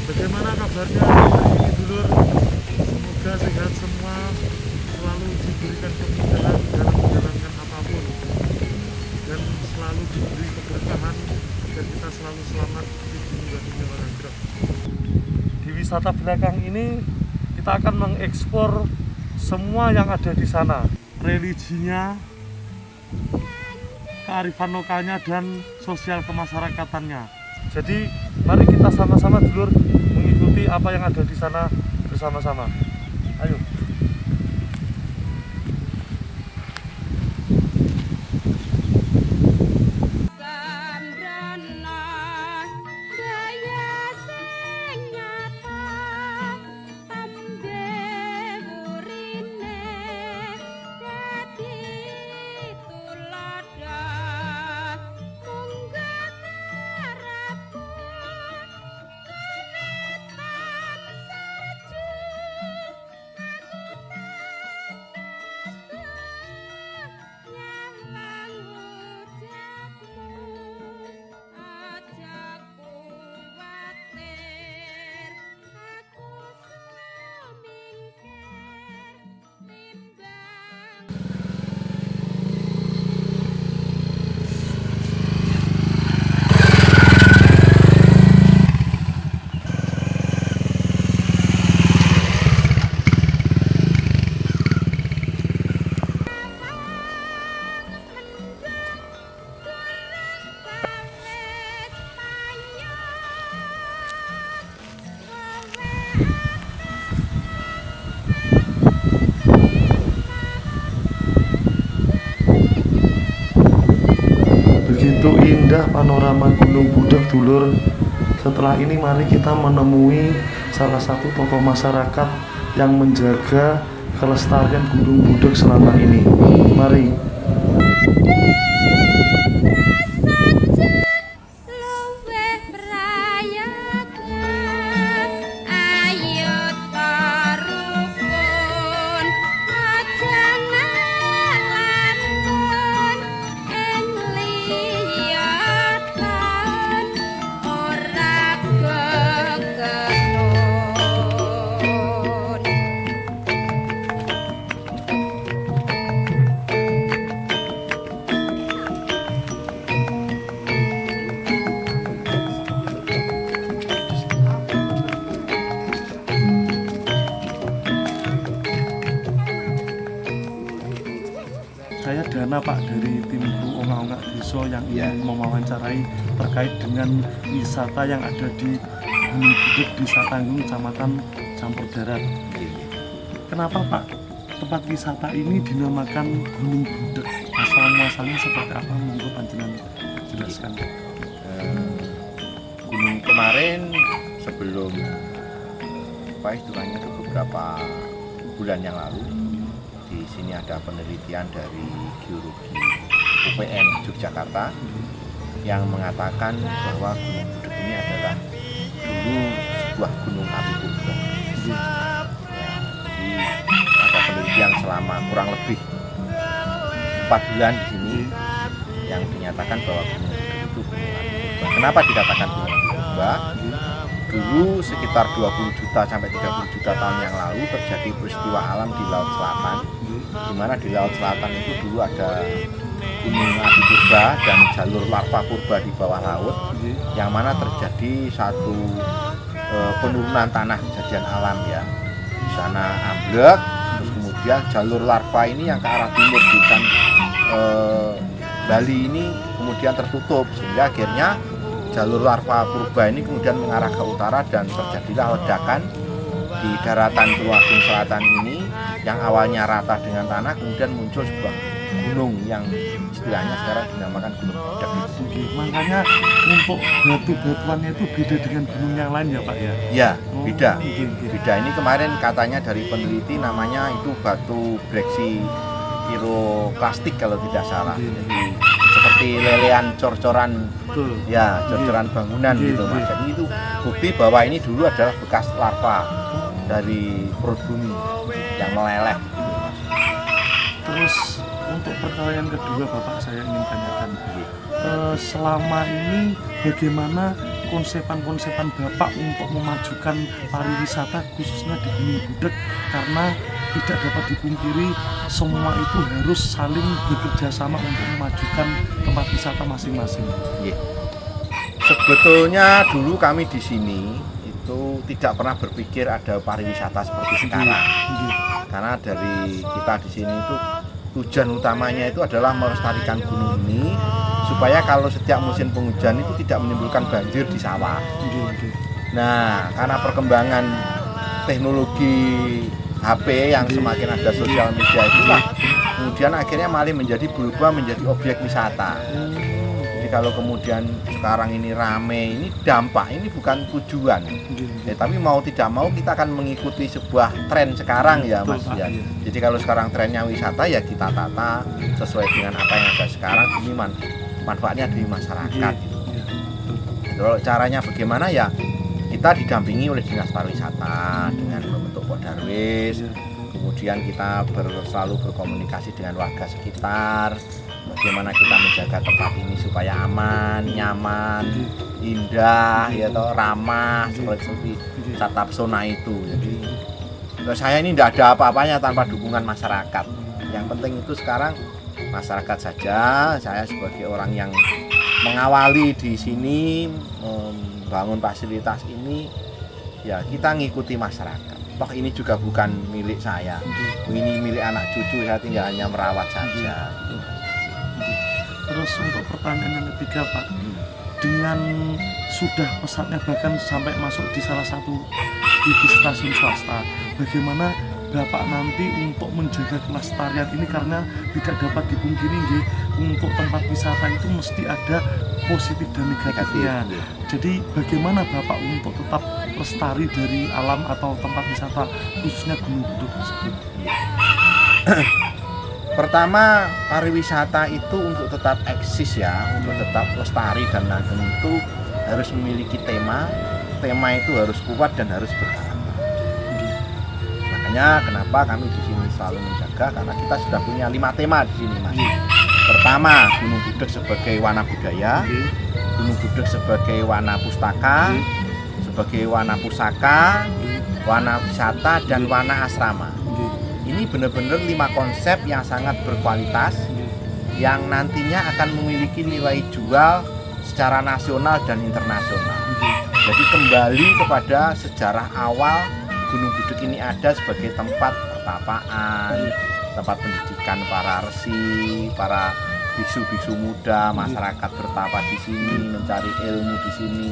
Bagaimana kabarnya hari ini dulur? Semoga sehat semua, selalu diberikan kemudahan dalam menjalankan apapun, dan selalu diberi keberkahan agar kita selalu selamat di dunia dan dunia akhirat. Di wisata belakang ini kita akan mengekspor semua yang ada di sana, religinya, kearifan lokalnya, dan sosial kemasyarakatannya. Jadi mari kita sama-sama dulur mengikuti apa yang ada di sana bersama-sama. Ayo. Begitu indah panorama Gunung Budak dulur. Setelah ini mari kita menemui salah satu tokoh masyarakat yang menjaga kelestarian Gunung Budak selama ini. Mari. Saya Dana Pak dari tim kru Ongak-Ongak Desa yang ingin mewawancarai terkait dengan wisata yang ada di Gunung Budak, Desa Tanggung, Kecamatan Campur Darat. Kenapa Pak tempat wisata ini dinamakan Gunung Budak? Asal muasalnya seperti apa? Monggo panjenengan jelaskan. Gunung kemarin sebelum hitungannya itu beberapa bulan yang lalu, di sini ada penelitian dari geologi UPN Yogyakarta yang mengatakan bahwa Gunung Budak ini adalah dulu sebuah gunung api purba. Ya, jadi ada penelitian selama kurang lebih 4 bulan di sini yang dinyatakan bahwa Gunung Budak itu gunung api purba. Kenapa dikatakan gunung api purba? Dulu sekitar 20 juta sampai 30 juta tahun yang lalu terjadi peristiwa alam di Laut Selatan, di mana di Laut Selatan itu dulu ada gunung api purba dan jalur larva purba di bawah laut, yang mana terjadi satu penurunan tanah kejadian alam ya. Di sana amblek, terus kemudian jalur larva ini yang ke arah timur di Bali ini kemudian tertutup, sehingga akhirnya jalur larva purba ini kemudian mengarah ke utara dan terjadilah ledakan di daratan Tulungagung Selatan ini yang awalnya rata dengan tanah, kemudian muncul sebuah gunung yang istilahnya sekarang dinamakan Gunung Budak. Makanya untuk batu-batuannya itu beda dengan gunung yang lain ya Pak ya? Ya, beda. Beda, ini kemarin katanya dari peneliti namanya itu batu breksi piroklastik kalau tidak salah. Jadi seperti lelean cor-coran, ya cor-coran bangunan gitu Mas. Jadi itu bukti bahwa ini dulu adalah bekas larva dari perut bumi yang meleleh. Terus untuk pertanyaan kedua Bapak, saya ingin tanyakan selama ini bagaimana konsepan Bapak untuk memajukan pariwisata khususnya di Gunung Budak, karena tidak dapat dipungkiri semua itu harus saling bekerja sama untuk memajukan tempat wisata masing-masing. Yeah. Sebetulnya dulu kami di sini itu tidak pernah berpikir ada pariwisata seperti sekarang. Karena dari kita di sini itu tujuan utamanya itu adalah melestarikan gunung ini supaya kalau setiap musim penghujan itu tidak menimbulkan banjir di sawah. Nah, karena perkembangan teknologi HP yang semakin ada sosial media itulah kemudian akhirnya malah berubah menjadi objek wisata. Jadi kalau kemudian sekarang ini rame, ini dampak, ini bukan tujuan. Tapi mau tidak mau kita akan mengikuti sebuah tren sekarang ya Mas ya. Jadi kalau sekarang trennya wisata ya kita tata sesuai dengan apa yang ada sekarang, ini manfaatnya di masyarakat. Kalau caranya bagaimana ya kita didampingi oleh Dinas Pariwisata dengan membentuk Podarwis. Kemudian kita selalu berkomunikasi dengan warga sekitar. Bagaimana kita menjaga tempat ini supaya aman, nyaman, indah, ya toh, ramah seperti tata pesona itu. Jadi saya ini tidak ada apa-apanya tanpa dukungan masyarakat. Yang penting itu sekarang masyarakat saja. Saya sebagai orang yang mengawali di sini membangun fasilitas ini, ya kita ngikuti masyarakat. Toh ini juga bukan milik saya, ini milik anak cucu, saya tinggal hanya merawat saja. Terus untuk pertanyaan yang ketiga Pak, dengan sudah pesatnya bahkan sampai masuk di salah satu TV stasiun swasta, bagaimana Bapak nanti untuk menjaga kelestarian ini, karena tidak dapat dipungkiri untuk tempat wisata itu mesti ada positif dan negatifnya. Jadi bagaimana Bapak untuk tetap lestari dari alam atau tempat wisata khususnya Gunung Budak tersebut? Pertama, pariwisata itu untuk tetap eksis ya, untuk tetap lestari dan langgeng itu harus memiliki tema. Tema itu harus kuat dan harus berkarakter. Makanya kenapa kami di sini selalu menjaga, karena kita sudah punya 5 tema di sini Mas. Pertama, Gunung Budak sebagai wana budaya, Gunung Budak sebagai wana pustaka, sebagai wana pusaka, wana wisata dan wana asrama. Ini benar-benar 5 konsep yang sangat berkualitas yang nantinya akan memiliki nilai jual secara nasional dan internasional. Jadi kembali kepada sejarah awal Gunung Budak ini ada sebagai tempat pertapaan, tempat pendidikan para resi, para biksu-biksu muda, masyarakat bertapa di sini, mencari ilmu di sini.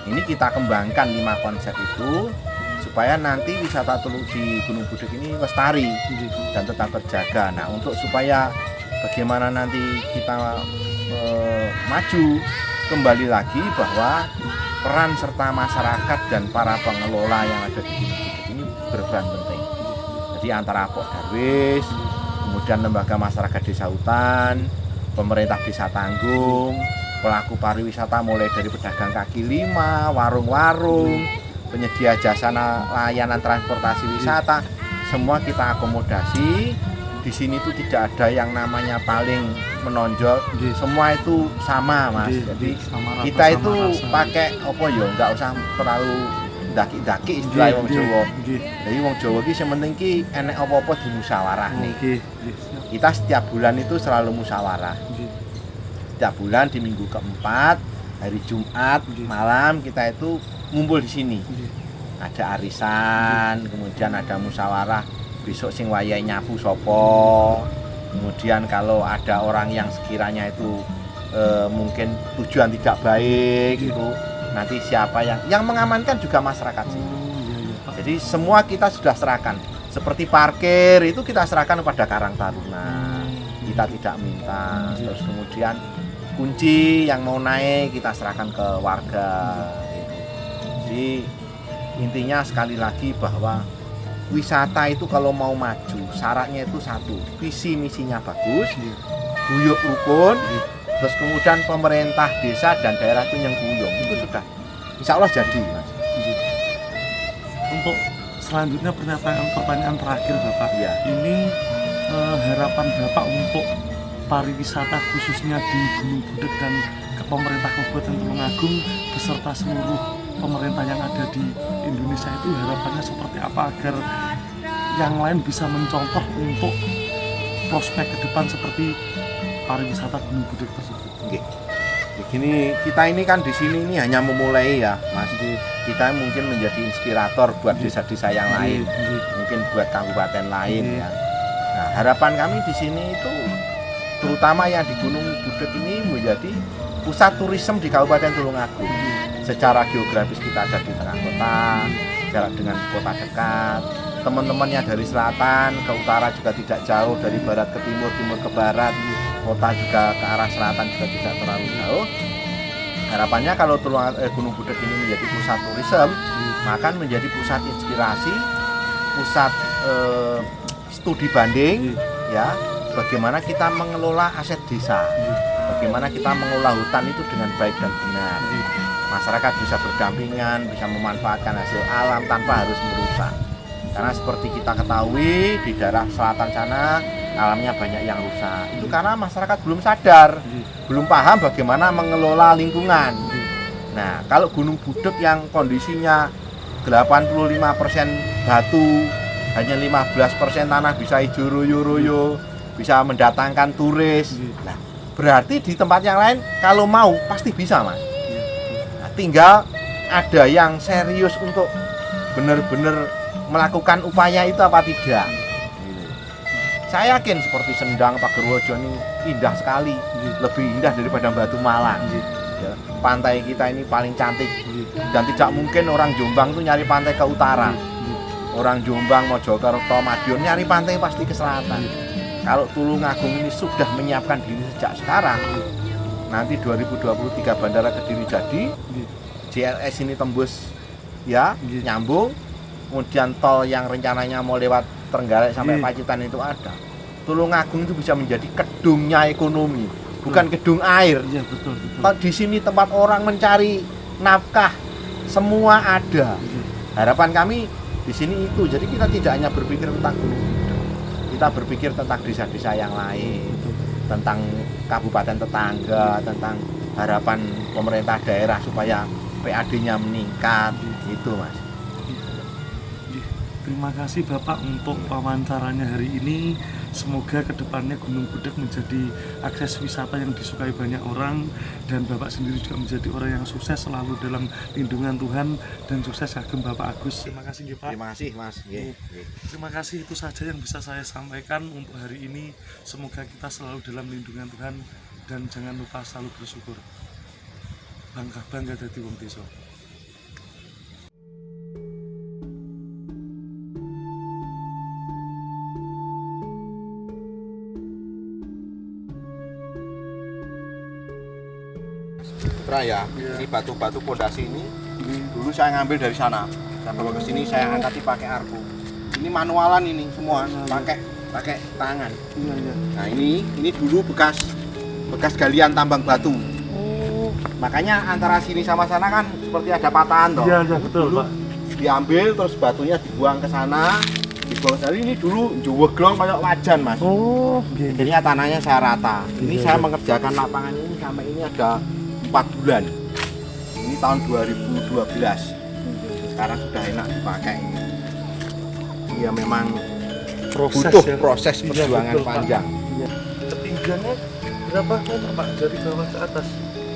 Ini kita kembangkan 5 konsep itu supaya nanti wisata di Gunung Budak ini lestari dan tetap terjaga. Nah, untuk supaya bagaimana nanti kita maju, kembali lagi bahwa peran serta masyarakat dan para pengelola yang ada di Gunung Budak ini berperan penting. Jadi antara Podarwis, kemudian lembaga masyarakat desa hutan, pemerintah desa Tanggung, pelaku pariwisata mulai dari pedagang kaki lima, warung-warung, penyedia jasa layanan transportasi wisata, semua kita akomodasi. Di sini tuh tidak ada yang namanya paling menonjol, semua itu sama Mas. Jadi kita itu pakai apa ya, nggak usah terlalu daki-daki istilah wong Jawa. Jadi wong Jawa ki sementing ki enek apa-apa dimusyawarah nih. Kita setiap bulan itu selalu musyawarah. Setiap bulan di minggu keempat, hari Jumat malam kita itu ngumpul di sini. Ada arisan, kemudian ada musyawarah besok sing wayahe nyapu sopo. Kemudian kalau ada orang yang sekiranya itu mungkin tujuan tidak baik itu, nanti siapa yang mengamankan juga masyarakat sini. Jadi semua kita sudah serahkan. Seperti parkir itu kita serahkan kepada Karang Taruna. Kita tidak minta. Terus kemudian kunci yang mau naik kita serahkan ke warga. Jadi intinya sekali lagi bahwa wisata itu kalau mau maju syaratnya itu satu, visi misinya bagus, guyub rukun, terus kemudian pemerintah desa dan daerah itu yang guyub, itu sudah insya Allah jadi Mas. Untuk selanjutnya pertanyaan terakhir Bapak ya. Ini harapan Bapak untuk pariwisata khususnya di Gunung Budak dan pemerintah Kabupaten Tulungagung beserta seluruh pemerintah yang ada di Indonesia itu harapannya seperti apa agar yang lain bisa mencontoh untuk prospek ke depan seperti pariwisata Gunung Budak tersebut. Oke. Begini, kita ini kan di sini ini hanya memulai ya, Mas. Kita mungkin menjadi inspirator buat desa-desa yang lain, mungkin buat kabupaten lain ya. Nah, harapan kami di sini itu terutama yang di Gunung Budak ini menjadi pusat turisme di Kabupaten Tulungagung. Secara geografis kita ada di tengah kota, jarak dengan kota dekat. Teman-temannya dari selatan ke utara juga tidak jauh, dari barat ke timur, timur ke barat. Kota juga ke arah selatan juga tidak terlalu jauh. Harapannya kalau Gunung Budak ini menjadi pusat turisme, maka menjadi pusat inspirasi, pusat studi banding, ya, bagaimana kita mengelola aset desa, bagaimana kita mengelola hutan itu dengan baik dan benar. Masyarakat bisa berdampingan, bisa memanfaatkan hasil alam tanpa harus merusak. Karena seperti kita ketahui di daerah selatan sana alamnya banyak yang rusak. Itu karena masyarakat belum sadar, belum paham bagaimana mengelola lingkungan. Nah, kalau Gunung Budak yang kondisinya 85% batu, hanya 15% tanah bisa hijau royo-royo, bisa mendatangkan turis. Nah, berarti di tempat yang lain kalau mau pasti bisa, Mas. Nah, tinggal ada yang serius untuk benar-benar melakukan upaya itu apa tidak. Saya yakin seperti Sendang, Pagerwojo ini indah sekali, lebih indah daripada Batu Malang. Ya, pantai kita ini paling cantik dan tidak mungkin orang Jombang itu nyari pantai ke utara. Orang Jombang, Mojokerto, Madiun nyari pantai pasti ke selatan. Kalau Tulungagung ini sudah menyiapkan diri sejak sekarang, nanti 2023 Bandara Kediri jadi, JLS ini tembus ya, nyambung. Kemudian tol yang rencananya mau lewat Trenggalek sampai Pacitan itu ada. Tulungagung itu bisa menjadi kedungnya ekonomi, bukan kedung air. Iya, betul. Di sini tempat orang mencari nafkah semua ada. Harapan kami di sini itu. Jadi kita tidak hanya berpikir tentang Gunung Budak, kita berpikir tentang desa-desa yang lain, tentang kabupaten tetangga, tentang harapan pemerintah daerah supaya PAD-nya meningkat. Itu, Mas. Terima kasih Bapak untuk wawancaranya hari ini. Semoga kedepannya Gunung Budak menjadi akses wisata yang disukai banyak orang, dan Bapak sendiri juga menjadi orang yang sukses selalu dalam lindungan Tuhan, dan sukses kagem Bapak Agus. Terima kasih Pak. Terima kasih Mas. Terima kasih, itu saja yang bisa saya sampaikan untuk hari ini. Semoga kita selalu dalam lindungan Tuhan, dan jangan lupa selalu bersyukur. Bangga dadi wong desa. Ya, ini batu-batu pondasi ini dulu saya ngambil dari sana, saya bawa ke sini, saya angkati pakai argo. Ini manualan ini semua, pakai tangan. Nah ini dulu bekas galian tambang batu. Makanya antara sini sama sana kan seperti ada patahan toh. Iya betul dulu, Pak. Diambil terus batunya dibuang ke sana, ini dulu juweglong kayak wajan, Mas. Jadinya tanahnya saya rata. Ini saya mengerjakan lapangan ini sampai ini ada 4 bulan. Ini tahun 2012. Sekarang sudah enak dipakai. Ya memang butuh proses perjuangan panjang. Ketinggiannya berapa meter Pak dari bawah ke atas?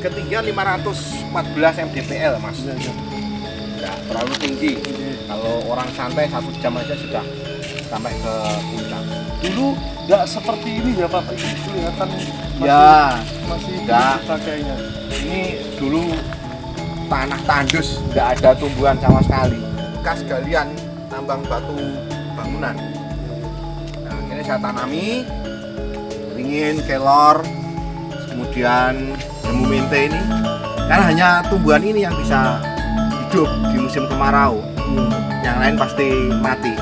Ketinggian 514 mdpl, Mas. Tidak terlalu tinggi. Kalau orang santai 1 jam aja sudah sampai ke puncak. Dulu nggak seperti ini ya Pak, ini kelihatan masih pakainya. Ini dulu tanah tandus, nggak ada tumbuhan sama sekali. Bekas galian tambang batu bangunan. Nah, akhirnya saya tanami, ringin, kelor, kemudian jambu mente ini. Karena hanya tumbuhan ini yang bisa hidup di musim kemarau. Yang lain pasti mati.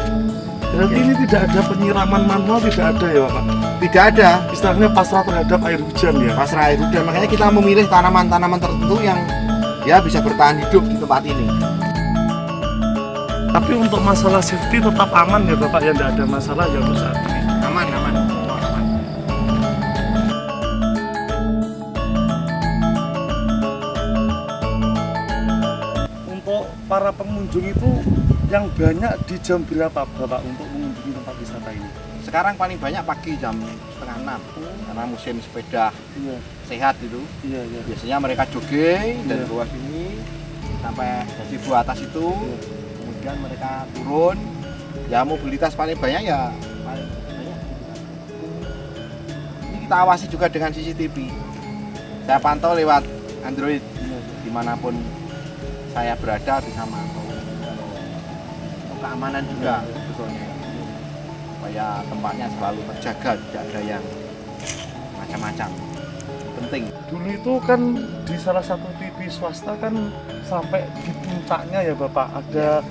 Berarti ini tidak ada penyiraman manual, tidak ada ya Pak? Tidak ada. Istilahnya pasrah terhadap air hujan ya? Pasrah air hujan, makanya kita memilih tanaman-tanaman tertentu yang ya bisa bertahan hidup di tempat ini. Tapi untuk masalah safety tetap aman ya Bapak, ya tidak ada masalah ya untuk saat ini? Aman. para pengunjung itu yang banyak di jam berapa Bapak untuk mengunjungi tempat wisata ini? Sekarang paling banyak pagi jam setengah 6 karena musim sepeda Iya, sehat itu. iya, iya. Biasanya mereka jogging dari Iya. bawah sini sampai dari bawah atas itu, kemudian mereka turun. Ya mobilitas paling banyak ya paling banyak. Ini kita awasi juga dengan CCTV. Saya pantau lewat Android, dimanapun saya berada bisa mantau. Untuk keamanan juga sebetulnya, supaya tempatnya selalu terjaga, tidak ada yang macam-macam. Penting. Dulu itu kan di salah satu TV swasta kan sampai di puncaknya ya Bapak ada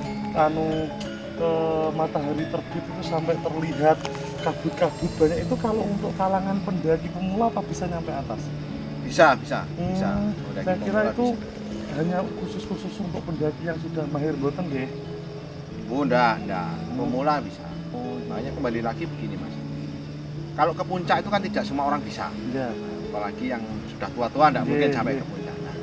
matahari terbit itu sampai terlihat kabut-kabut banyak. Itu kalau untuk kalangan pendaki pemula apa bisa nyampe atas? Bisa. Saya kira itu hanya khusus untuk pendaki yang sudah mahir boten nggih. Oh, enggak. Pemula bisa. Makanya kembali lagi begini Mas. Kalau ke puncak itu kan tidak semua orang bisa. Iya. Apalagi yang sudah tua-tua enggak mungkin Iya, sampai iya. ke puncak. Nah,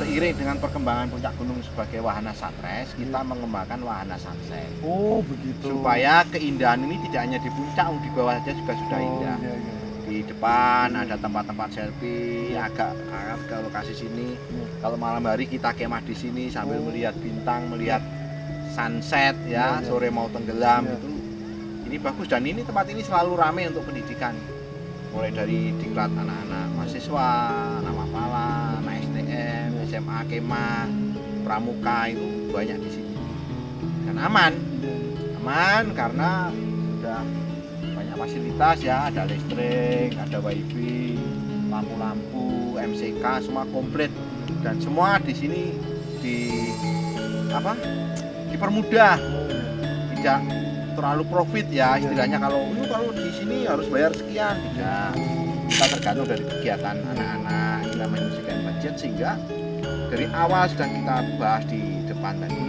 seiring dengan perkembangan puncak gunung sebagai wahana sunrise, kita mengembangkan wahana sunset. Oh, begitu. Supaya keindahan ini tidak hanya di puncak, di bawah saja juga sudah indah. Iya, iya. Di depan ada tempat-tempat selfie, agak ke lokasi sini. Kalau malam hari kita kemah di sini sambil melihat bintang, melihat sunset ya, Iya. sore mau tenggelam Iya. itu. Ini bagus dan ini tempat ini selalu ramai untuk pendidikan. Mulai dari diklat anak-anak mahasiswa, anak mapala, anak STM, SMA, kemah, pramuka itu banyak di sini. Dan aman karena sudah banyak fasilitas ya, ada listrik, ada wifi, lampu-lampu, MCK semua komplit dan semua di sini dipermudah, tidak terlalu profit ya istilahnya. Kalau di sini harus bayar sekian, tidak. Kita tergantung dari kegiatan anak-anak, kita menyesuaikan budget sehingga dari awal sedang kita bahas di depan tadi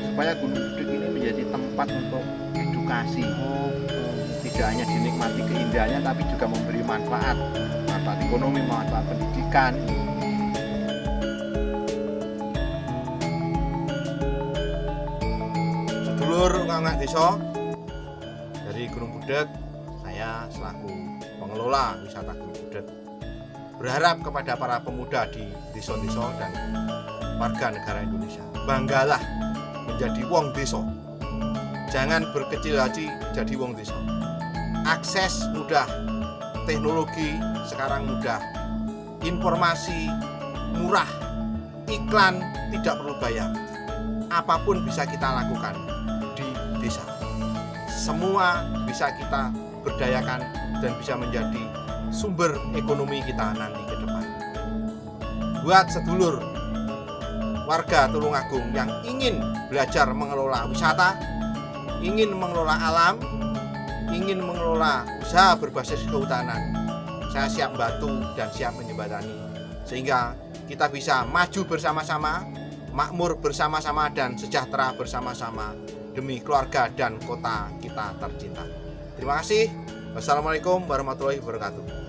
supaya Gunung Budet ini menjadi tempat untuk edukasi. Tidak hanya dinikmati keindahannya tapi juga memberi manfaat ekonomi, manfaat pendidikan. Sedulur anak desa dari Gunung Budet, saya selaku pengelola wisata Gunung Budet berharap kepada para pemuda di desa-desa dan warga negara Indonesia, banggalah menjadi wong desa. Jangan berkecil hati jadi wong desa. Akses mudah, teknologi sekarang mudah, informasi murah, iklan tidak perlu bayar. Apapun bisa kita lakukan di desa. Semua bisa kita berdayakan dan bisa menjadi sumber ekonomi kita nanti ke depan. Buat sedulur warga Tulungagung yang ingin belajar mengelola wisata, ingin mengelola alam, ingin mengelola usaha berbasis kehutanan, saya siap bantu dan siap menjembatani sehingga kita bisa maju bersama-sama, makmur bersama-sama dan sejahtera bersama-sama demi keluarga dan kota kita tercinta. Terima kasih. Wassalamualaikum warahmatullahi wabarakatuh.